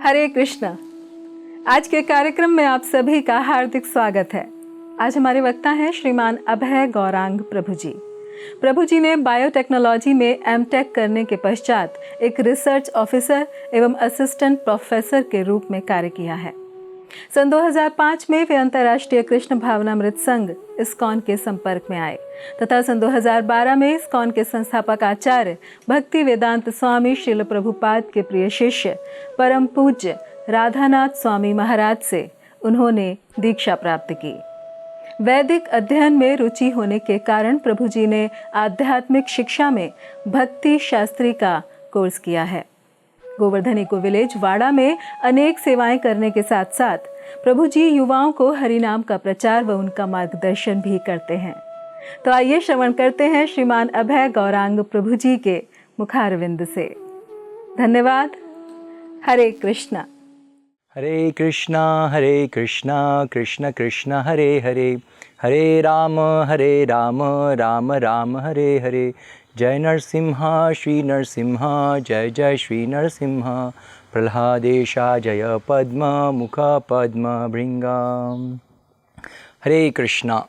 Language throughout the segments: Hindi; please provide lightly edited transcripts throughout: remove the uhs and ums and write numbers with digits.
हरे कृष्ण। आज के कार्यक्रम में आप सभी का हार्दिक स्वागत है। आज हमारे वक्ता हैं श्रीमान अभय गौरांग प्रभु जी। प्रभु जी ने बायोटेक्नोलॉजी में एमटेक करने के पश्चात एक रिसर्च ऑफिसर एवं असिस्टेंट प्रोफेसर के रूप में कार्य किया है। सन 2005 में वे अंतर्राष्ट्रीय कृष्ण भावनामृत संघ इस्कॉन के संपर्क में आए तथा सन 2012 में इस्कॉन के संस्थापक आचार्य भक्ति वेदांत स्वामी श्रील प्रभुपाद के प्रिय शिष्य परम पूज्य राधानाथ स्वामी महाराज से उन्होंने दीक्षा प्राप्त की। वैदिक अध्ययन में रुचि होने के कारण प्रभु जी ने आध्यात्मिक शिक्षा में भक्ति शास्त्री का कोर्स किया है। गोवर्धनी को विलेज वाड़ा में अनेक सेवाएं करने के साथ साथ प्रभु जी युवाओं को हरि नाम का प्रचार व उनका मार्गदर्शन भी करते हैं। तो आइए श्रवण करते हैं श्रीमान अभय गौरांग प्रभु जी के मुखारविंद से। धन्यवाद। हरे कृष्णा। हरे कृष्णा कृष्ण कृष्ण हरे हरे, हरे राम राम राम हरे हरे। जय नरसिम्हा श्री नरसिम्हा, जय जय श्री नरसिम्हा। प्रह्लादेशा जय पद्म मुख पद्म भृंगाम। हरे कृष्णा।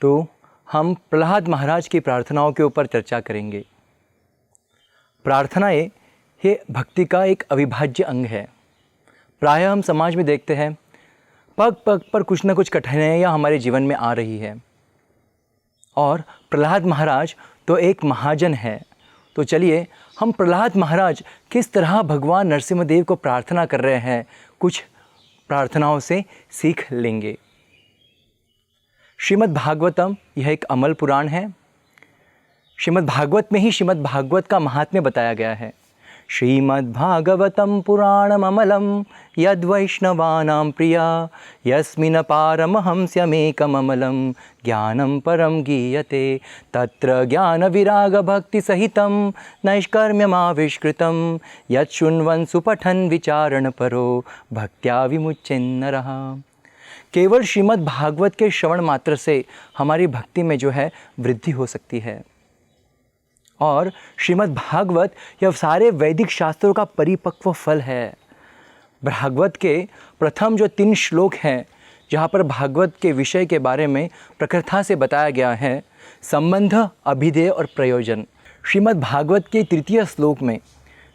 तो हम प्रह्लाद महाराज की प्रार्थनाओं के ऊपर चर्चा करेंगे। प्रार्थनाएं ये भक्ति का एक अविभाज्य अंग है। प्रायः हम समाज में देखते हैं पग पग पर कुछ न कुछ कठिनाइयाँ हमारे जीवन में आ रही है, और प्रह्लाद महाराज तो एक महाजन है। तो चलिए हम प्रह्लाद महाराज किस तरह भगवान नरसिम्हदेव को प्रार्थना कर रहे हैं, कुछ प्रार्थनाओं से सीख लेंगे। श्रीमद् भागवतम यह एक अमल पुराण है। श्रीमद् भागवत में ही श्रीमद् भागवत का महात्म्य बताया गया है। श्रीमद्भागवतं पुराणममलं यद्वैष्णवानां प्रिया, यस्मिन् पारमहंस्यमेकममलं ज्ञानं परं गीयते, तत्र ज्ञानविरागभक्तिसहितं नैष्कर्म्यमाविष्कृतं, यच्छृण्वन् सुपठन् विचारणपरो भक्त्या विमुच्यन्नरः। केवल श्रीमद् भागवत के श्रवण मात्र से हमारी भक्ति में जो है वृद्धि हो सकती है। और श्रीमद् भागवत यह सारे वैदिक शास्त्रों का परिपक्व फल है। भागवत के प्रथम जो 3 श्लोक हैं, जहाँ पर भागवत के विषय के बारे में प्रकृता से बताया गया है, संबंध, अभिधेय और प्रयोजन। श्रीमद् भागवत के 3 श्लोक में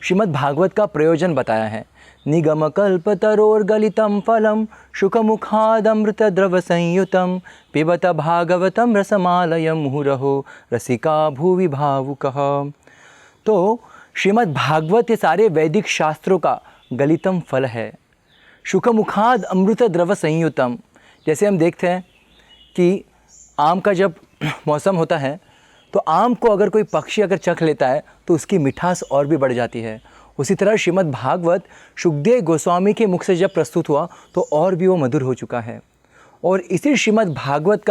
श्रीमद् भागवत का प्रयोजन बताया है। निगमकल्पतरोर्गलितं फलं शुकमुखादमृतद्रवसंयुतं पिबत भागवतं रसमालयं मुहुरहो रसिका भुवि भावुकः। तो श्रीमद् भागवत ये सारे वैदिक शास्त्रों का गलितम फल है। शुकमुखाद अमृत द्रव संयुतम। जैसे हम देखते हैं कि आम का जब मौसम होता है तो आम को अगर कोई पक्षी अगर चख लेता है तो उसकी मिठास और भी बढ़ जाती है। उसी तरह श्रीमद् भागवत शुकदेव गोस्वामी के मुख से जब प्रस्तुत हुआ तो और भी वो मधुर हो चुका है। और इसी श्रीमद् भागवत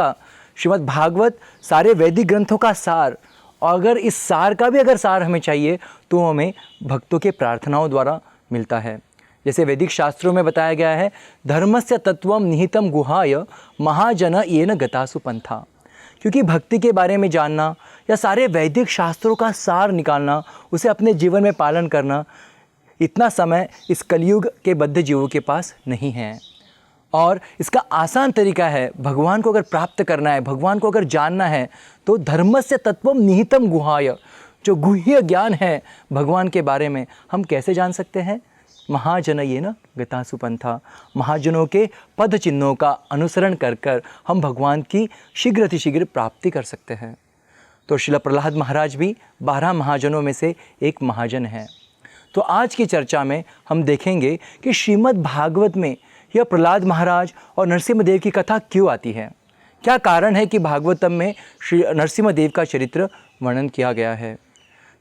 सारे वैदिक ग्रंथों का सार, और अगर इस सार का भी अगर सार हमें चाहिए तो हमें भक्तों के प्रार्थनाओं द्वारा मिलता है। जैसे वैदिक शास्त्रों में बताया गया है, धर्मस्य तत्वम निहितम गुहाय महाजन येन गतासु पंथा। क्योंकि भक्ति के बारे में जानना या सारे वैदिक शास्त्रों का सार निकालना, उसे अपने जीवन में पालन करना, इतना समय इस कलयुग के बद्ध जीवों के पास नहीं है। और इसका आसान तरीका है, भगवान को अगर प्राप्त करना है, भगवान को अगर जानना है, तो धर्मस्य तत्वम निहितम गुहाय, जो गुह्य ज्ञान है भगवान के बारे में, हम कैसे जान सकते हैं? महाजन ये न गतासु पंथा। महाजनों के पद चिन्हों का अनुसरण कर कर हम भगवान की शीघ्र प्राप्ति कर सकते हैं। तो श्रील प्रह्लाद महाराज भी 12 महाजनों में से एक महाजन हैं। तो आज की चर्चा में हम देखेंगे कि श्रीमद् भागवत में यह प्रह्लाद महाराज और नरसिम्हदेव की कथा क्यों आती है। क्या कारण है कि भागवतम में श्री नरसिम्हदेव का चरित्र वर्णन किया गया है।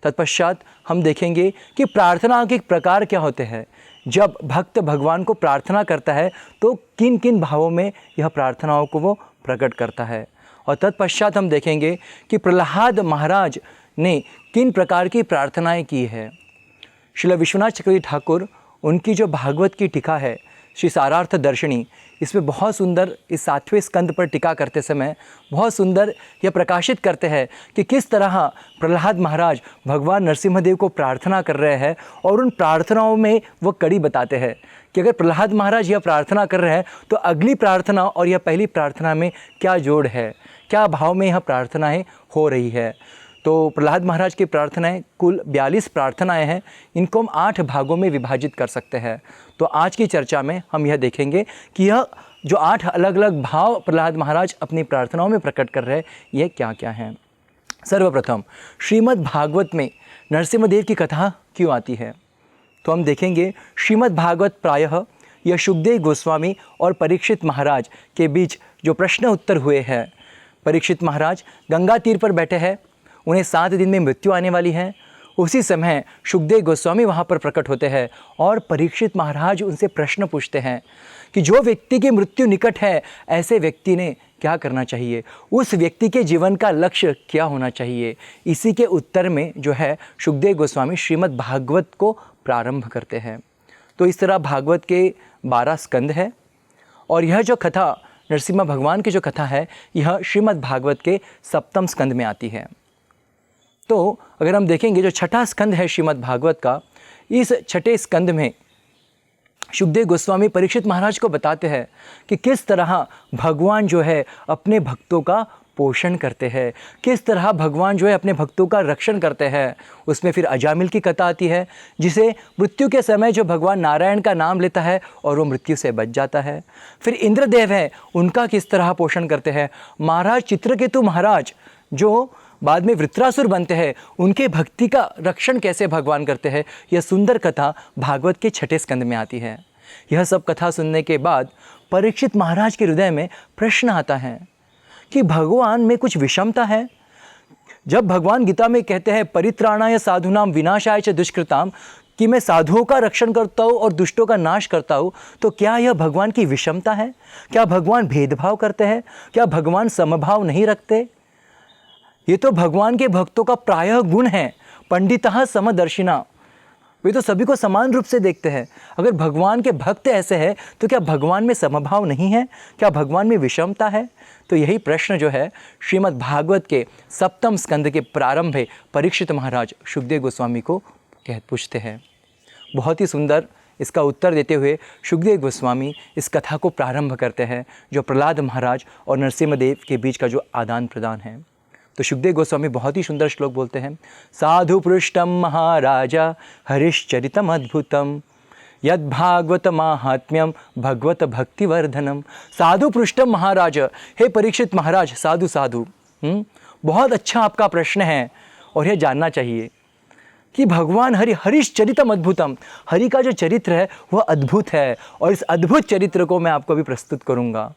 तत्पश्चात हम देखेंगे कि प्रार्थना के प्रकार क्या होते हैं। जब भक्त भगवान को प्रार्थना करता है तो किन किन भावों में यह प्रार्थनाओं को वो प्रकट करता है। और तत्पश्चात हम देखेंगे कि प्रहलाद महाराज ने किन प्रकार की प्रार्थनाएं की है। श्रील विश्वनाथ चक्रवर्ती ठाकुर, उनकी जो भागवत की टीका है श्री सारार्थ दर्शनी, इसमें बहुत सुंदर इस 7वें स्कंद पर टीका करते समय बहुत सुंदर यह प्रकाशित करते हैं कि किस तरह प्रहलाद महाराज भगवान नरसिम्हदेव को प्रार्थना कर रहे हैं और उन प्रार्थनाओं में वो कड़ी बताते हैं कि अगर प्रहलाद महाराज यह प्रार्थना कर रहे हैं तो अगली प्रार्थना और यह पहली प्रार्थना में क्या जोड़ है, क्या भाव में यह प्रार्थनाएँ हो रही है। तो प्रहलाद महाराज की प्रार्थनाएं कुल 42 प्रार्थनाएं हैं। इनको हम 8 भागों में विभाजित कर सकते हैं। तो आज की चर्चा में हम यह देखेंगे कि यह जो 8 अलग अलग भाव प्रहलाद महाराज अपनी प्रार्थनाओं में प्रकट कर रहे हैं, ये क्या क्या हैं। सर्वप्रथम श्रीमद् भागवत में नरसिम्हदेव की कथा क्यों आती है, तो हम देखेंगे श्रीमद् भागवत प्रायः यह शुकदेव गोस्वामी और परीक्षित महाराज के बीच जो प्रश्न उत्तर हुए हैं। परीक्षित महाराज गंगा तीर पर बैठे हैं, उन्हें 7 दिन में मृत्यु आने वाली है। उसी समय शुकदेव गोस्वामी वहाँ पर प्रकट होते हैं और परीक्षित महाराज उनसे प्रश्न पूछते हैं कि जो व्यक्ति की मृत्यु निकट है, ऐसे व्यक्ति ने क्या करना चाहिए, उस व्यक्ति के जीवन का लक्ष्य क्या होना चाहिए। इसी के उत्तर में जो है शुकदेव गोस्वामी श्रीमद् भागवत को प्रारंभ करते हैं। तो इस तरह भागवत के 12 स्कंद है और यह जो कथा नरसिम्हा भगवान की जो कथा है, यह श्रीमद् भागवत के 7वें स्कंद में आती है। तो अगर हम देखेंगे जो 6ठा स्कंद है श्रीमद् भागवत का, इस 6ठे स्कंद में शुकदेव गोस्वामी परीक्षित महाराज को बताते हैं कि किस तरह भगवान जो है अपने भक्तों का पोषण करते हैं, किस तरह भगवान जो है अपने भक्तों का रक्षण करते हैं। उसमें फिर अजामिल की कथा आती है, जिसे मृत्यु के समय जो भगवान नारायण का नाम लेता है और वो मृत्यु से बच जाता है। फिर इंद्रदेव है, उनका किस तरह पोषण करते हैं। महाराज चित्रकेतु महाराज जो बाद में वृत्रासुर बनते हैं, उनके भक्ति का रक्षण कैसे भगवान करते हैं। यह सुंदर कथा भागवत के 6ठे स्कंद में आती है। यह सब कथा सुनने के बाद परीक्षित महाराज के हृदय में प्रश्न आता है कि भगवान में कुछ विषमता है। जब भगवान गीता में कहते हैं परित्राणाय साधूनाम विनाशाय च दुष्कृताम, कि मैं साधुओं का रक्षण करता हूँ और दुष्टों का नाश करता हूँ, तो क्या यह भगवान की विषमता है? क्या भगवान भेदभाव करते हैं? क्या भगवान समभाव नहीं रखते? ये तो भगवान के भक्तों का प्रायः गुण है। पंडितः समदर्शिना, वे तो सभी को समान रूप से देखते हैं। अगर भगवान के भक्त ऐसे हैं तो क्या भगवान में समभाव नहीं है? क्या भगवान में विषमता है? तो यही प्रश्न जो है श्रीमद् भागवत के 7वें स्कंद के प्रारंभ में परीक्षित महाराज शुकदेव गोस्वामी को पूछते हैं। बहुत ही सुंदर इसका उत्तर देते हुए शुकदेव गोस्वामी इस कथा को प्रारंभ करते हैं, जो प्रहलाद महाराज और नरसिम्हदेव के बीच का जो आदान प्रदान है। तो शुकदेव गोस्वामी बहुत ही सुंदर श्लोक बोलते हैं। साधु पृष्ठम महाराजा हरिश्चरितम अद्भुतम यद भागवत माहात्म्यम भगवत भक्तिवर्धनम। साधु पृष्ठम महाराज, हे परीक्षित महाराज, साधु साधु। बहुत अच्छा आपका प्रश्न है और यह जानना चाहिए कि भगवान हरिश्चरितम अद्भुतम, हरि का जो चरित्र है वह अद्भुत है और इस अद्भुत चरित्र को मैं आपको अभी प्रस्तुत करूँगा।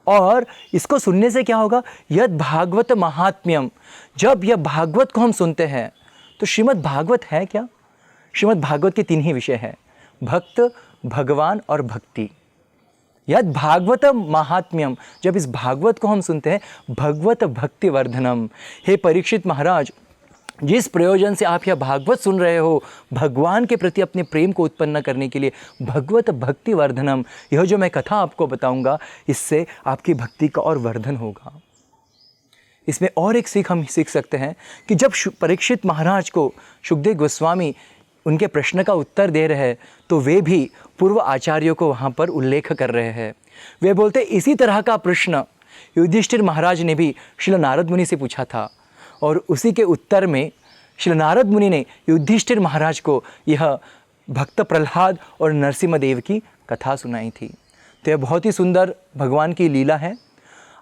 और इसको सुनने से क्या होगा? यद भागवत महात्म्यम, जब यह भागवत को हम सुनते हैं तो श्रीमद् भागवत है क्या? श्रीमद् भागवत के 3 ही विषय हैं, भक्त, भगवान और भक्ति। यद भागवत महात्म्यम, जब इस भागवत को हम सुनते हैं, भगवत भक्ति वर्धनम। हे परीक्षित महाराज, जिस प्रयोजन से आप यह भागवत सुन रहे हो, भगवान के प्रति अपने प्रेम को उत्पन्न करने के लिए, भगवत भक्ति वर्धनम, यह जो मैं कथा आपको बताऊंगा, इससे आपकी भक्ति का और वर्धन होगा। इसमें और एक सीख हम सीख सकते हैं कि जब परीक्षित महाराज को शुकदेव गोस्वामी उनके प्रश्न का उत्तर दे रहे हैं, तो वे भी पूर्व आचार्यों को वहाँ पर उल्लेख कर रहे हैं। वे बोलते इसी तरह का प्रश्न युधिष्ठिर महाराज ने भी श्री नारद मुनि से पूछा था और उसी के उत्तर में श्री नारद मुनि ने युधिष्ठिर महाराज को यह भक्त प्रहलाद और नरसिम्हदेव की कथा सुनाई थी। तो यह बहुत ही सुंदर भगवान की लीला है।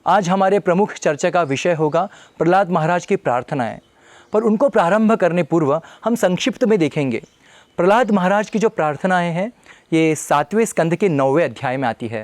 आज हमारे प्रमुख चर्चा का विषय होगा प्रहलाद महाराज की प्रार्थनाएं, पर उनको प्रारंभ करने पूर्व हम संक्षिप्त में देखेंगे। प्रहलाद महाराज की जो प्रार्थनाएं हैं ये 7वें स्कंद के 9वें अध्याय में आती है।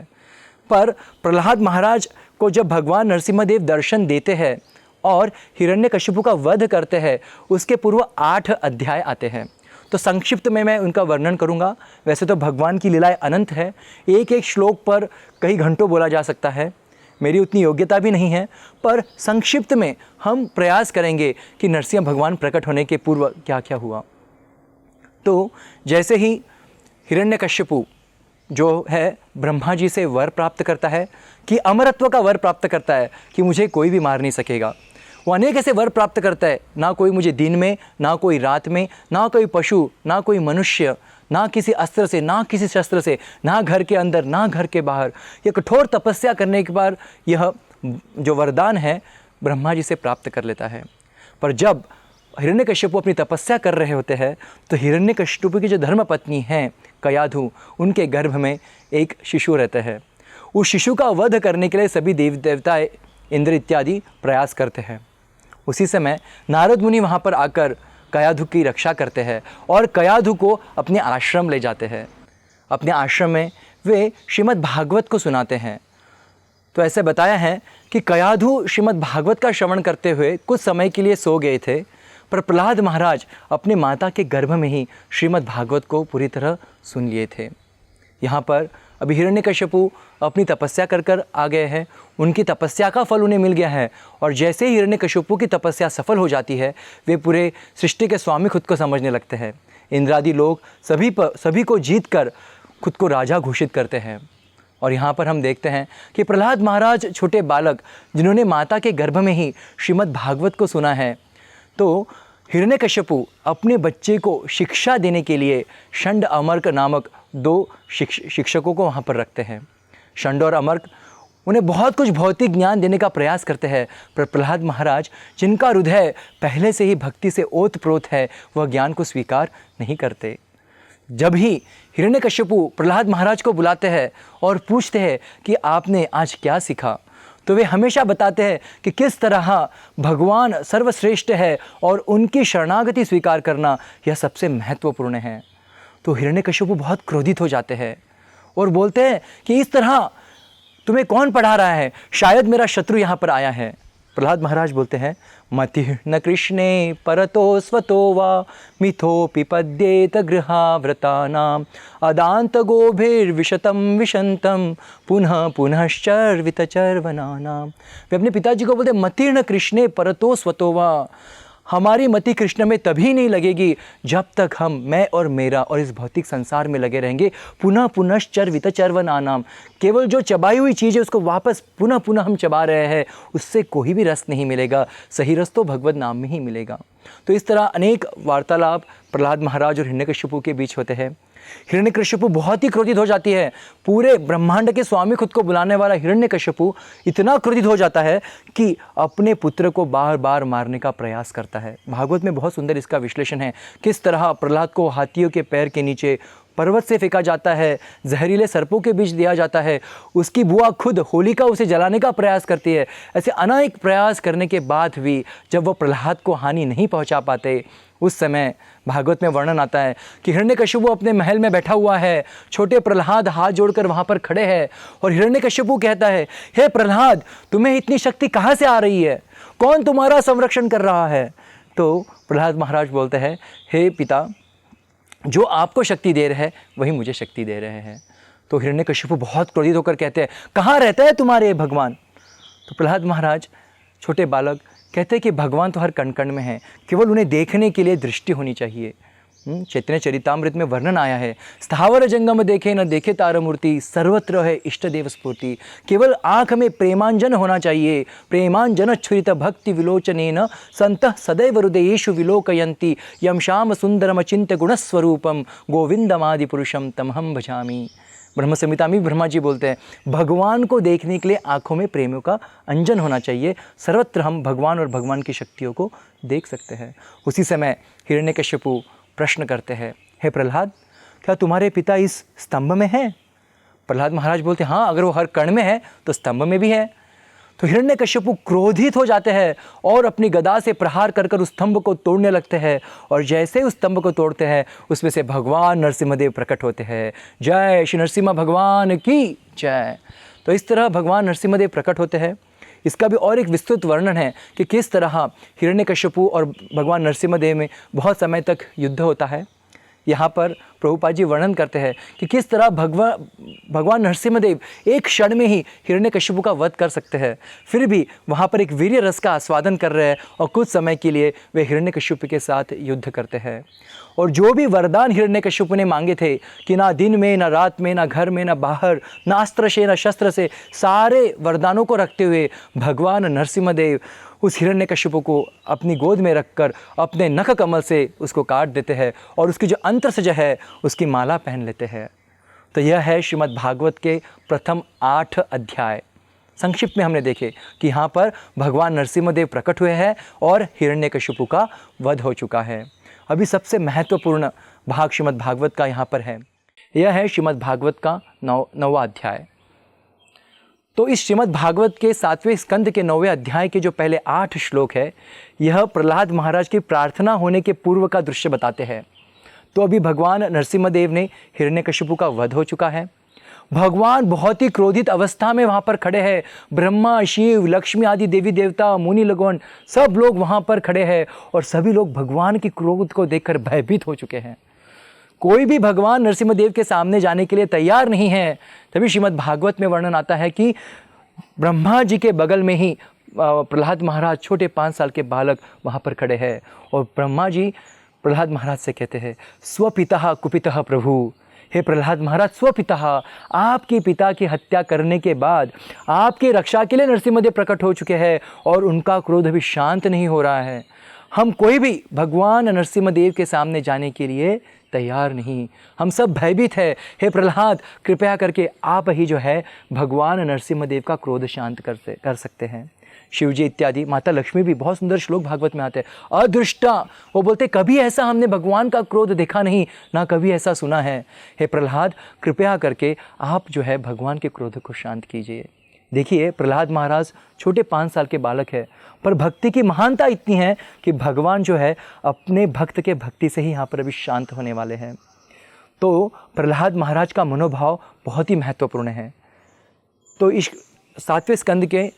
पर प्रहलाद महाराज को जब भगवान नरसिम्हदेव दर्शन देते हैं और हिरण्यकशिपु का वध करते हैं उसके पूर्व 8 अध्याय आते हैं। तो संक्षिप्त में मैं उनका वर्णन करूंगा। वैसे तो भगवान की लीलाएं अनंत है, एक एक श्लोक पर कई घंटों बोला जा सकता है, मेरी उतनी योग्यता भी नहीं है, पर संक्षिप्त में हम प्रयास करेंगे कि नरसिंह भगवान प्रकट होने के पूर्व क्या क्या हुआ। तो जैसे ही हिरण्यकशिपु जो है ब्रह्मा जी से वर प्राप्त करता है कि अमरत्व का वर प्राप्त करता है कि मुझे कोई भी मार नहीं सकेगा, वो अनेक ऐसे वर प्राप्त करता है, ना कोई मुझे दिन में, ना कोई रात में, ना कोई पशु, ना कोई मनुष्य, ना किसी अस्त्र से, ना किसी शस्त्र से, ना घर के अंदर, ना घर के बाहर। यह कठोर तपस्या करने के बाद यह जो वरदान है ब्रह्मा जी से प्राप्त कर लेता है। पर जब हिरण्यकशिपु अपनी तपस्या कर रहे होते हैं तो हिरण्यकशिपु की जो धर्मपत्नी हैं कयाधु, उनके गर्भ में एक शिशु रहता है। उस शिशु का वध करने के लिए सभी देवी देवता इंद्र इत्यादि प्रयास करते हैं। उसी समय नारद मुनि वहाँ पर आकर कयाधु की रक्षा करते हैं और कयाधु को अपने आश्रम ले जाते हैं। अपने आश्रम में वे श्रीमद् भागवत को सुनाते हैं। तो ऐसे बताया है कि कयाधु श्रीमद् भागवत का श्रवण करते हुए कुछ समय के लिए सो गए थे, पर प्रहलाद महाराज अपने माता के गर्भ में ही श्रीमद् भागवत को पूरी तरह सुन लिए थे। यहाँ पर अभी हिरण्यकशिपु अपनी तपस्या कर आ गए हैं, उनकी तपस्या का फल उन्हें मिल गया है। और जैसे ही हिरण्यकशिपु की तपस्या सफल हो जाती है, वे पूरे सृष्टि के स्वामी खुद को समझने लगते हैं। इंद्रादि लोग सभी को जीत कर खुद को राजा घोषित करते हैं। और यहाँ पर हम देखते हैं कि प्रहलाद महाराज छोटे बालक जिन्होंने माता के गर्भ में ही श्रीमद् भागवत को सुना है, तो हिरण्यकशिपु अपने बच्चे को शिक्षा देने के लिए षंड अमर्क नामक 2 शिक्षकों को वहाँ पर रखते हैं। षंड और अमर्क उन्हें बहुत कुछ भौतिक ज्ञान देने का प्रयास करते हैं, पर प्रहलाद महाराज जिनका हृदय पहले से ही भक्ति से ओतप्रोत है, वह ज्ञान को स्वीकार नहीं करते। जब ही हिरण्यकशिपु प्रहलाद महाराज को बुलाते हैं और पूछते हैं कि आपने आज क्या सीखा, तो वे हमेशा बताते हैं कि किस तरह भगवान सर्वश्रेष्ठ है और उनकी शरणागति स्वीकार करना यह सबसे महत्वपूर्ण है। तो हिरण्यकशिपु बहुत क्रोधित हो जाते हैं और बोलते हैं कि इस तरह तुम्हें कौन पढ़ा रहा है, शायद मेरा शत्रु यहाँ पर आया है। प्रहलाद महाराज बोलते हैं, मतिः न कृष्णे परतो स्वतो वा मिथो पिपद्येत गृहाव्रतानाम अदांत गोभिर्विशतम विशंतम पुनः पुनश्चर्वितचर्वनानाम। वे अपने पिताजी को बोलते, मतिः न कृष्णे परतो स्वतो वा, हमारी मति कृष्ण में तभी नहीं लगेगी जब तक मैं और मेरा और इस भौतिक संसार में लगे रहेंगे। पुनः पुनश्चर्वितचर्वनानाम, केवल जो चबाई हुई चीज़ है उसको वापस पुनः हम चबा रहे हैं, उससे कोई भी रस नहीं मिलेगा, सही रस तो भगवत नाम में ही मिलेगा। तो इस तरह अनेक वार्तालाप प्रहलाद महाराज और हिरण्यकशिपु के बीच होते हैं। हिरण्यकशिपु बहुत ही क्रोधित हो जाती है। पूरे ब्रह्मांड के स्वामी खुद को बुलाने वाला हिरण्यकशिपु इतना क्रोधित हो जाता है कि अपने पुत्र को बार बार मारने का प्रयास करता है। भागवत में बहुत सुंदर इसका विश्लेषण है, किस तरह प्रहलाद को हाथियों के पैर के नीचे पर्वत से फेंका जाता है, जहरीले सर्पों के बीच दिया जाता है, उसकी बुआ खुद होलिका उसे जलाने का प्रयास करती है। ऐसे अनेक प्रयास करने के बाद भी जब वो प्रहलाद को हानि नहीं पहुंचा पाते, उस समय भागवत में वर्णन आता है कि हिरण्यकशिपु अपने महल में बैठा हुआ है, छोटे प्रहलाद हाथ जोड़कर वहाँ पर खड़े हैं और हिरण्यकशिपु कहता है, हे प्रहलाद, तुम्हें इतनी शक्ति कहाँ से आ रही है, कौन तुम्हारा संरक्षण कर रहा है? तो प्रहलाद महाराज बोलते हैं, हे पिता, जो आपको शक्ति दे रहे हैं वही मुझे शक्ति दे रहे हैं। तो हिरण्यकशिपु बहुत क्रोधित होकर कहते हैं, कहाँ रहता है तुम्हारे भगवान? तो प्रहलाद महाराज छोटे बालक कहते हैं कि भगवान तो हर कण कण में है, केवल उन्हें देखने के लिए दृष्टि होनी चाहिए। चैतन्य चरितामृत में वर्णन आया है, स्थावर जंगम देखे न देखे तार मूर्ति, सर्वत्र है इष्ट देव स्फूर्ति। केवल आँख में प्रेमांजन होना चाहिए, प्रेमांजन छुरित भक्ति विलोचनेन संतः सदैव हृदयेषु विलोकयन्ति यम श्याम सुंदरम चिंत्य गुणस्वरूपम गोविंदमादि पुरुषम तमहम भजामि। ब्रह्म संहिता में ब्रह्मा जी बोलते हैं, भगवान को देखने के लिए आँखों में प्रेमियों का अंजन होना चाहिए, सर्वत्र हम भगवान और भगवान की शक्तियों को देख सकते हैं। उसी समय हिरण्यकशिपु प्रश्न करते हैं, हे प्रहलाद, क्या तुम्हारे पिता इस स्तंभ में हैं? प्रहलाद महाराज बोलते हैं, हाँ, अगर वो हर कण में है तो स्तंभ में भी है। तो हिरण्यकशिपु क्रोधित हो जाते हैं और अपनी गदा से प्रहार कर उस स्तंभ को तोड़ने लगते हैं। और जैसे उस स्तंभ को तोड़ते हैं, उसमें से भगवान नरसिम्हदेव प्रकट होते हैं। जय श्री नरसिम्हा भगवान की जय। तो इस तरह भगवान नरसिम्हदेव प्रकट होते हैं। इसका भी और एक विस्तृत वर्णन है कि किस तरह हिरण्यकश्यपु और भगवान नरसिम्हदेव में बहुत समय तक युद्ध होता है। यहाँ पर प्रभुपाद जी वर्णन करते हैं कि किस तरह भगवान नरसिम्हदेव एक क्षण में ही हिरण्यकश्यपु का वध कर सकते हैं, फिर भी वहाँ पर एक वीर्य रस का आस्वादन कर रहे हैं और कुछ समय के लिए वे हिरण्यकश्यपु के साथ युद्ध करते हैं। और जो भी वरदान हिरण्यकश्यपु ने मांगे थे कि ना दिन में, ना रात में, ना घर में, ना बाहर, ना अस्त्र से, ना शस्त्र से, सारे वरदानों को रखते हुए भगवान नरसिम्हदेव उस हिरण्यकश्यपु को अपनी गोद में रखकर अपने नख कमल से उसको काट देते हैं और उसकी जो अंतरसज है उसकी माला पहन लेते हैं। तो यह है श्रीमद् भागवत के प्रथम 8 अध्याय। संक्षिप्त में हमने देखे कि यहाँ पर भगवान नरसिम्हदेव प्रकट हुए हैं और हिरण्यकश्यपु का वध हो चुका है। अभी सबसे महत्वपूर्ण भाग श्रीमद् भागवत का यहाँ पर है। यह है श्रीमद् भागवत का 9वां अध्याय। तो इस श्रीमद् भागवत के 7वें स्कंद के 9वें अध्याय के जो पहले 8 श्लोक है, यह प्रहलाद महाराज की प्रार्थना होने के पूर्व का दृश्य बताते हैं। तो अभी भगवान नरसिम्हदेव ने हिरण्यकश्यपु का वध हो चुका है। भगवान बहुत ही क्रोधित अवस्था में वहाँ पर खड़े हैं। ब्रह्मा, शिव, लक्ष्मी आदि देवी देवता, मुनि लगन सब लोग वहाँ पर खड़े हैं और सभी लोग भगवान की क्रोध को देखकर भयभीत हो चुके हैं। कोई भी भगवान नरसिम्हदेव के सामने जाने के लिए तैयार नहीं है। तभी श्रीमद् भागवत में वर्णन आता है कि ब्रह्मा जी के बगल में ही प्रहलाद महाराज छोटे 5 साल के बालक वहाँ पर खड़े हैं और ब्रह्मा जी प्रहलाद महाराज से कहते हैं, स्वपिता कुपितः प्रभु। हे प्रहलाद महाराज, स्वपिता, आपके पिता की हत्या करने के बाद आपके रक्षा के लिए नरसिम्हदेव प्रकट हो चुके हैं और उनका क्रोध अभी शांत नहीं हो रहा है। हम कोई भी भगवान नरसिम्हदेव के सामने जाने के लिए तैयार नहीं, हम सब भयभीत है। हे प्रहलाद, कृपया करके आप ही जो है भगवान नरसिम्हदेव का क्रोध शांत कर सकते हैं। शिवजी इत्यादि, माता लक्ष्मी भी बहुत सुंदर श्लोक भागवत में आते हैं। अदृष्टा, वो बोलते कभी ऐसा हमने भगवान का क्रोध देखा नहीं, ना कभी ऐसा सुना है। हे प्रहलाद, कृपया करके आप जो है भगवान के क्रोध को शांत कीजिए। देखिए, प्रहलाद महाराज छोटे 5 साल के बालक है, पर भक्ति की महानता इतनी है कि भगवान जो है अपने भक्त के भक्ति से ही यहाँ पर अभी शांत होने वाले हैं। तो प्रहलाद महाराज का मनोभाव बहुत ही महत्वपूर्ण है। तो इस 7वें स्कंद के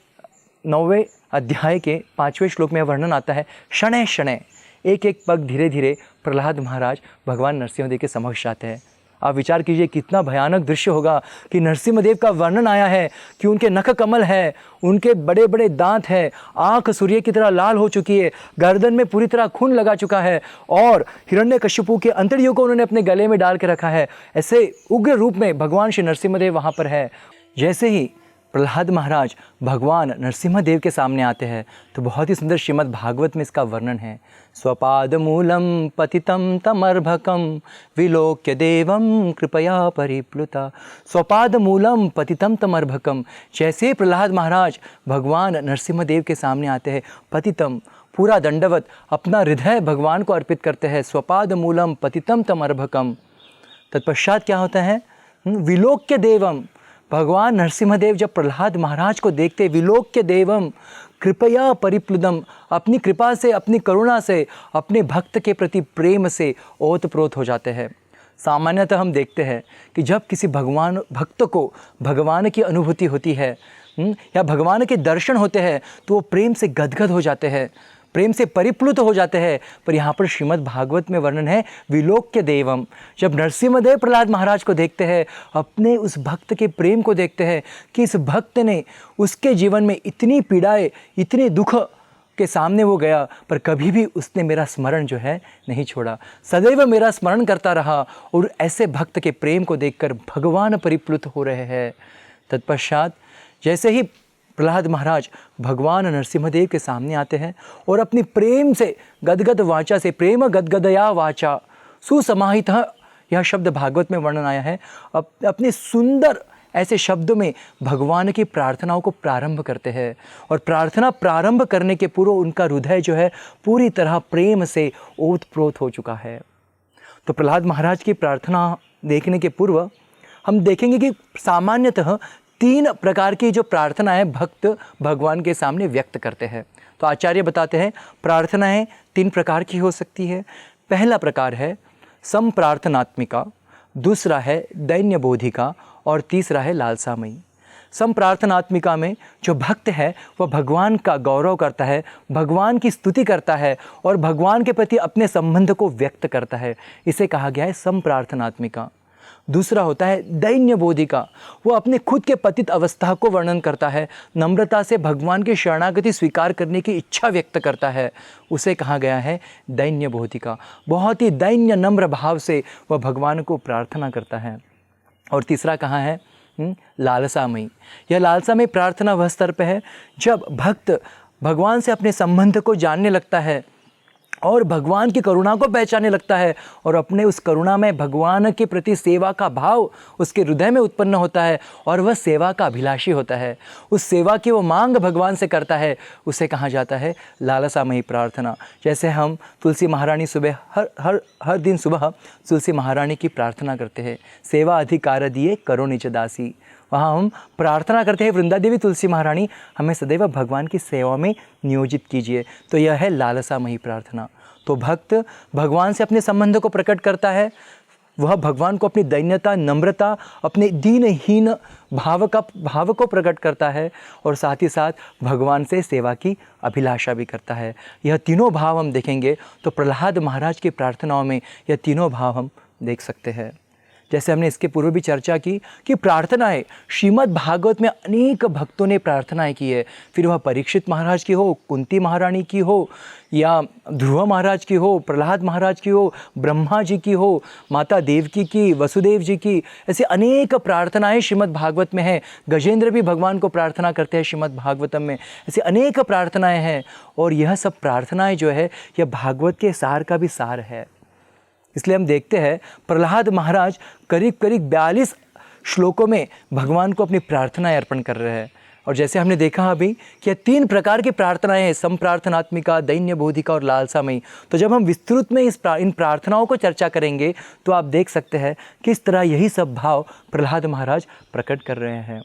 9वें अध्याय के 5वें श्लोक में वर्णन आता है, शनै शनै, एक एक पग धीरे धीरे प्रहलाद महाराज भगवान नरसिम्हदेव के समक्ष आते हैं। आप विचार कीजिए कितना भयानक दृश्य होगा कि नरसिम्हदेव का वर्णन आया है कि उनके नख कमल है, उनके बड़े बड़े दांत हैं, आंख सूर्य की तरह लाल हो चुकी है, गर्दन में पूरी तरह खून लगा चुका है और हिरण्यकश्यपु के अंतड़ियों को उन्होंने अपने गले में डाल के रखा है। ऐसे उग्र रूप में भगवान श्री नरसिम्हदेव वहाँ पर है। जैसे ही प्रहलाद महाराज भगवान नरसिम्हदेव के सामने आते हैं तो बहुत ही सुंदर श्रीमद् भागवत में इसका वर्णन है। स्वपाद मूलम पतितं तमर्भकं विलोक्य देवं कृपया परिप्लुता। स्वपाद मूलम पतितं तमर्भकं, जैसे प्रहलाद महाराज भगवान नरसिम्हदेव के सामने आते हैं, पतितम, पूरा दंडवत अपना हृदय भगवान को अर्पित करते हैं। स्वपाद मूलम पतितं तमर्भकं, तत्पश्चात क्या होता है, विलोक्य देवम, भगवान नरसिम्हदेव जब प्रहलाद महाराज को देखते, विलोक्य देवम कृपया परिप्लुदम, अपनी कृपा से, अपनी करुणा से, अपने भक्त के प्रति प्रेम से ओतप्रोत हो जाते हैं। सामान्यतः हम देखते हैं कि जब किसी भगवान भक्त को भगवान की अनुभूति होती है या भगवान के दर्शन होते हैं तो वो प्रेम से गदगद हो जाते हैं, प्रेम से परिप्लुत हो जाते हैं। पर यहाँ पर श्रीमद् भागवत में वर्णन है विलोक्य देवम, जब नरसिम्हदेव प्रहलाद महाराज को देखते हैं, अपने उस भक्त के प्रेम को देखते हैं कि इस भक्त ने उसके जीवन में इतनी पीड़ाएं, इतने दुख के सामने वो गया, पर कभी भी उसने मेरा स्मरण जो है नहीं छोड़ा, सदैव मेरा स्मरण करता रहा। और ऐसे भक्त के प्रेम को देखकर भगवान परिप्लुत हो रहे हैं। तत्पश्चात जैसे ही प्रहलाद महाराज भगवान नरसिम्हदेव के सामने आते हैं और अपनी प्रेम से गदगद वाचा से, प्रेम गदगदया वाचा सुसमाहित, यह शब्द भागवत में वर्णन आया है, अपने सुंदर ऐसे शब्दों में भगवान की प्रार्थनाओं को प्रारंभ करते हैं। और प्रार्थना प्रारंभ करने के पूर्व उनका हृदय जो है पूरी तरह प्रेम से ओतप्रोत हो चुका है। तो प्रहलाद महाराज की प्रार्थना देखने के पूर्व हम देखेंगे कि सामान्यतः 3 प्रकार की जो प्रार्थनाएं भक्त भगवान के सामने व्यक्त करते हैं। तो आचार्य बताते हैं प्रार्थनाएं 3 प्रकार की हो सकती है। पहला प्रकार है संप्रार्थनात्मिका, दूसरा है दैन्य बोधिका और तीसरा है लालसामयी। संप्रार्थनात्मिका में जो भक्त है वह भगवान का गौरव करता है, भगवान की स्तुति करता है और भगवान के प्रति अपने संबंध को व्यक्त करता है। इसे कहा गया है संप्रार्थनात्मिका। दूसरा होता है दैन्य बोधिका। वो अपने खुद के पतित अवस्था को वर्णन करता है, नम्रता से भगवान की शरणागति स्वीकार करने की इच्छा व्यक्त करता है। उसे कहा गया है दैन्य बोधिका। बहुत ही दैन्य नम्र भाव से वह भगवान को प्रार्थना करता है। और तीसरा कहाँ है? लालसामयी। यह लालसामयी प्रार्थना वह स्तर पे है जब भक्त भगवान से अपने संबंध को जानने लगता है और भगवान की करुणा को पहचानने लगता है और अपने उस करुणा में भगवान के प्रति सेवा का भाव उसके हृदय में उत्पन्न होता है और वह सेवा का अभिलाषी होता है। उस सेवा की वो मांग भगवान से करता है, उसे कहा जाता है लालसामयी प्रार्थना। जैसे हम तुलसी महारानी सुबह हर दिन सुबह तुलसी महारानी की प्रार्थना करते हैं, सेवा अधिकार दिए करो निज दासी। वहाँ हम प्रार्थना करते हैं, वृंदा देवी तुलसी महारानी हमें सदैव भगवान की सेवा में नियोजित कीजिए। तो यह है लालसामयी प्रार्थना। तो भक्त भगवान से अपने संबंध को प्रकट करता है, वह भगवान को अपनी दैन्यता, नम्रता, अपने दीनहीन भाव को प्रकट करता है और साथ ही साथ भगवान से सेवा की अभिलाषा भी करता है। यह तीनों भाव हम देखेंगे तो प्रहलाद महाराज की प्रार्थनाओं में यह तीनों भाव हम देख सकते हैं। जैसे हमने इसके पूर्व भी चर्चा की कि प्रार्थनाएं श्रीमद् भागवत में अनेक भक्तों ने प्रार्थनाएं की है, फिर वह परीक्षित महाराज की हो, कुंती महारानी की हो या ध्रुव महाराज की हो, प्रहलाद महाराज की हो, ब्रह्मा जी की हो, माता देवकी की, वसुदेव जी की, ऐसे अनेक प्रार्थनाएं श्रीमद् भागवत में हैं। गजेंद्र भी भगवान को प्रार्थना करते हैं श्रीमद् भागवतम में। ऐसी अनेक प्रार्थनाएं हैं और यह सब प्रार्थनाएं जो है यह भागवत के सार का भी सार है। इसलिए हम देखते हैं प्रहलाद महाराज करीब करीब 42 श्लोकों में भगवान को अपनी प्रार्थनाएं अर्पण कर रहे हैं। और जैसे हमने देखा अभी कि यह 3 प्रकार की प्रार्थनाएं हैं, संप्रार्थनात्मिका, दैन्य बोधिका और लालसामयी। तो जब हम विस्तृत में इन प्रार्थनाओं को चर्चा करेंगे तो आप देख सकते हैं किस तरह यही सब भाव प्रहलाद महाराज प्रकट कर रहे हैं।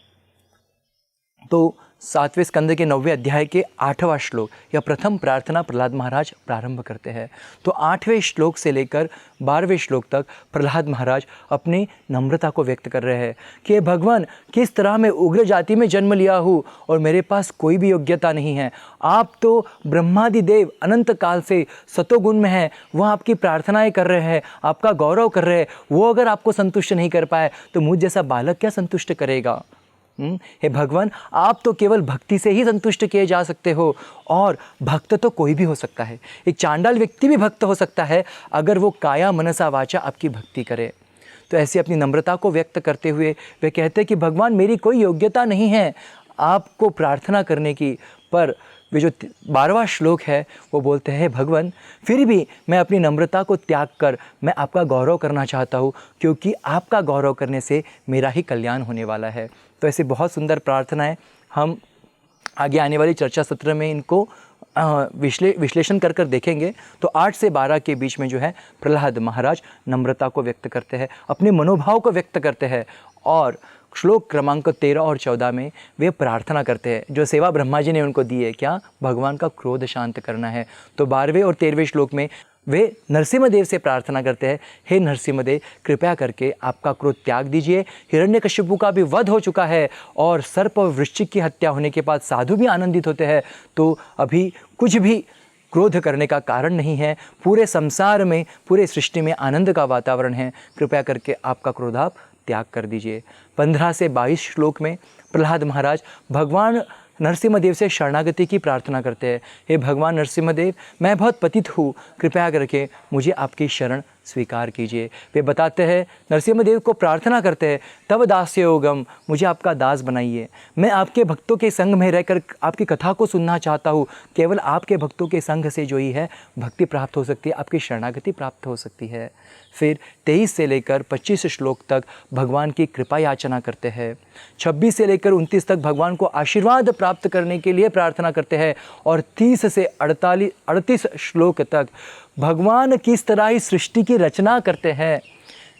तो 7वें स्कंद के 9वें अध्याय के 8वां श्लोक, यह प्रथम प्रार्थना प्रहलाद महाराज प्रारंभ करते हैं। तो 8वें श्लोक से लेकर 12वें श्लोक तक प्रहलाद महाराज अपनी नम्रता को व्यक्त कर रहे हैं कि भगवान, किस तरह मैं उग्र जाति में जन्म लिया हूँ और मेरे पास कोई भी योग्यता नहीं है। आप तो ब्रह्मादि देव अनंत काल से सतोगुण में हैं, वह आपकी प्रार्थनाएं कर रहे हैं, आपका गौरव कर रहे हैं। वो अगर आपको संतुष्ट नहीं कर पाए तो मुझ जैसा बालक क्या संतुष्ट करेगा? हे भगवान, आप तो केवल भक्ति से ही संतुष्ट किए जा सकते हो और भक्त तो कोई भी हो सकता है। एक चांडाल व्यक्ति भी भक्त हो सकता है अगर वो काया मनसा वाचा आपकी भक्ति करे। तो ऐसी अपनी नम्रता को व्यक्त करते हुए वे कहते हैं कि भगवान, मेरी कोई योग्यता नहीं है आपको प्रार्थना करने की। पर वे जो 12वां श्लोक है वो बोलते हैं, भगवान फिर भी मैं अपनी नम्रता को त्याग कर मैं आपका गौरव करना चाहता हूँ, क्योंकि आपका गौरव करने से मेरा ही कल्याण होने वाला है। तो ऐसी बहुत सुंदर प्रार्थनाएं हम आगे आने वाली चर्चा सत्र में इनको विश्लेषण कर देखेंगे। तो 8 से 12 के बीच में जो है प्रहलाद महाराज नम्रता को व्यक्त करते हैं, अपने मनोभाव को व्यक्त करते हैं और श्लोक क्रमांक 13 और 14 में वे प्रार्थना करते हैं जो सेवा ब्रह्मा जी ने उनको दी है, क्या? भगवान का क्रोध शांत करना है। तो 12वें और 13वें श्लोक में वे नरसिम्हदेव से प्रार्थना करते हैं, हे नरसिम्हदेव, कृपया करके आपका क्रोध त्याग दीजिए। हिरण्यकशिपु का भी वध हो चुका है और सर्प और वृश्चिक की हत्या होने के बाद साधु भी आनंदित होते हैं, तो अभी कुछ भी क्रोध करने का कारण नहीं है। पूरे संसार में, पूरे सृष्टि में आनंद का वातावरण है। कृपया करके आपका क्रोध आप त्याग कर दीजिए। 15 से 22 श्लोक में प्रहलाद महाराज भगवान नरसिम्हदेव से शरणागति की प्रार्थना करते हैं। हे भगवान नरसिम्हदेव, मैं बहुत पतित हूँ, कृपया करके मुझे आपकी शरण स्वीकार कीजिए। वे बताते हैं, नरसिम्हदेव को प्रार्थना करते हैं, तब दास्योगम, मुझे आपका दास बनाइए। मैं आपके भक्तों के संग में रहकर आपकी कथा को सुनना चाहता हूँ। केवल आपके भक्तों के संग से जो ही है भक्ति प्राप्त हो सकती है, आपकी शरणागति प्राप्त हो सकती है। फिर 23 से लेकर 25 श्लोक तक भगवान की कृपा याचना करते हैं। 26 से लेकर 29 तक भगवान को आशीर्वाद प्राप्त करने के लिए प्रार्थना करते हैं और 30 से 38 श्लोक तक भगवान किस तरह ही सृष्टि की रचना करते हैं।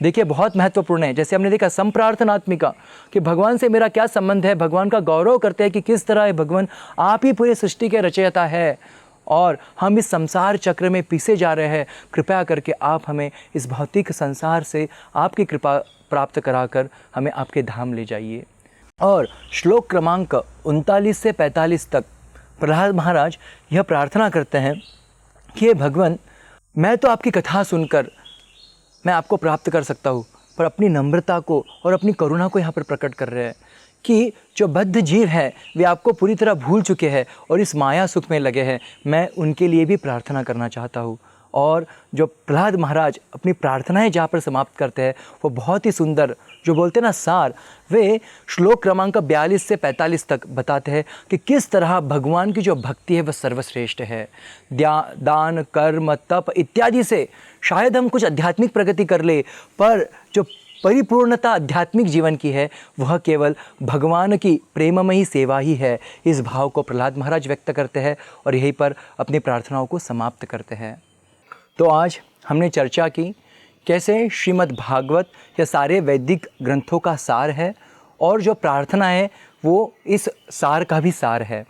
देखिए, बहुत महत्वपूर्ण है। जैसे हमने देखा संप्रार्थनात्मिका कि भगवान से मेरा क्या संबंध है, भगवान का गौरव करते हैं कि किस तरह है भगवान, आप ही पूरे सृष्टि के रचयिता है और हम इस संसार चक्र में पीसे जा रहे हैं। कृपया करके आप हमें इस भौतिक संसार से आपकी कृपा प्राप्त कराकर हमें आपके धाम ले जाइए। और श्लोक क्रमांक 39 से 45 तक प्रहलाद महाराज यह प्रार्थना करते हैं कि हे भगवान, मैं तो आपकी कथा सुनकर मैं आपको प्राप्त कर सकता हूँ, पर अपनी नम्रता को और अपनी करुणा को यहाँ पर प्रकट कर रहे हैं कि जो बद्ध जीव हैं वे आपको पूरी तरह भूल चुके हैं और इस माया सुख में लगे हैं। मैं उनके लिए भी प्रार्थना करना चाहता हूँ। और जो प्रहलाद महाराज अपनी प्रार्थनाएं जहाँ पर समाप्त करते हैं वो बहुत ही सुंदर, जो बोलते हैं ना सार, वे श्लोक क्रमांक 42 से 45 तक बताते हैं कि किस तरह भगवान की जो भक्ति है वह सर्वश्रेष्ठ है। दान, कर्म, तप इत्यादि से शायद हम कुछ आध्यात्मिक प्रगति कर ले, पर जो परिपूर्णता आध्यात्मिक जीवन की है वह केवल भगवान की प्रेममयी सेवा ही है। इस भाव को प्रहलाद महाराज व्यक्त करते हैं और यहीं पर अपनी प्रार्थनाओं को समाप्त करते हैं। तो आज हमने चर्चा की कैसे श्रीमद् भागवत ये सारे वैदिक ग्रंथों का सार है और जो प्रार्थना है वो इस सार का भी सार है।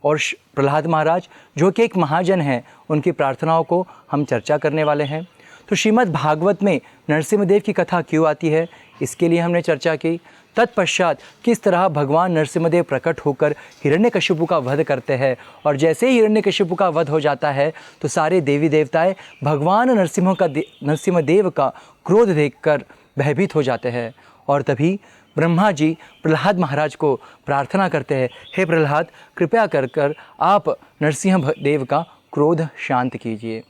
और प्रहलाद महाराज जो कि एक महाजन हैं, उनकी प्रार्थनाओं को हम चर्चा करने वाले हैं। तो श्रीमद् भागवत में नरसिंहदेव की कथा क्यों आती है, इसके लिए हमने चर्चा की। तत्पश्चात किस तरह भगवान नरसिंहदेव प्रकट होकर हिरण्यकशिपु का वध करते हैं और जैसे ही हिरण्यकशिपु का वध हो जाता है तो सारे देवी देवताएं भगवान नरसिंहदेव का क्रोध देखकर भयभीत हो जाते हैं। और तभी ब्रह्मा जी प्रहलाद महाराज को प्रार्थना करते हैं, हे प्रहलाद, कृपया कर आप नरसिंहदेव का क्रोध शांत कीजिए।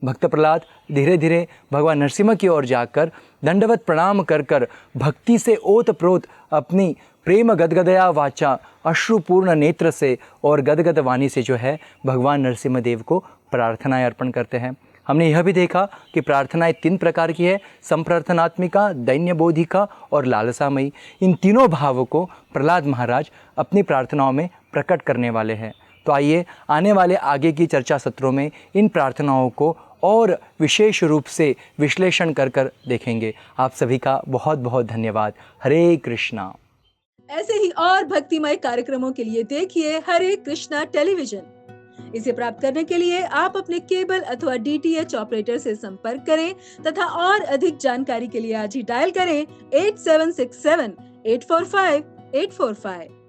भक्त प्रहलाद धीरे धीरे भगवान नरसिंह की ओर जाकर दंडवत प्रणाम कर भक्ति से ओतप्रोत अपनी प्रेम गदगदया वाचा अश्रुपूर्ण नेत्र से और गदगद वाणी से जो है भगवान नरसिंहदेव को प्रार्थनाएं अर्पण करते हैं। हमने यह भी देखा कि प्रार्थनाएं 3 प्रकार की है, संप्रार्थनात्मिका, दैन्यबोधिका और लालसामयी। इन तीनों भावों को प्रहलाद महाराज अपनी प्रार्थनाओं में प्रकट करने वाले हैं। तो आइए आने वाले आगे की चर्चा सत्रों में इन प्रार्थनाओं को और विशेष रूप से विश्लेषण कर देखेंगे। आप सभी का बहुत बहुत धन्यवाद। हरे कृष्णा। ऐसे ही और भक्तिमय कार्यक्रमों के लिए देखिए हरे कृष्णा टेलीविजन। इसे प्राप्त करने के लिए आप अपने केबल अथवा DTH ऑपरेटर से संपर्क करें तथा और अधिक जानकारी के लिए आज ही डायल करें 8767 845 845।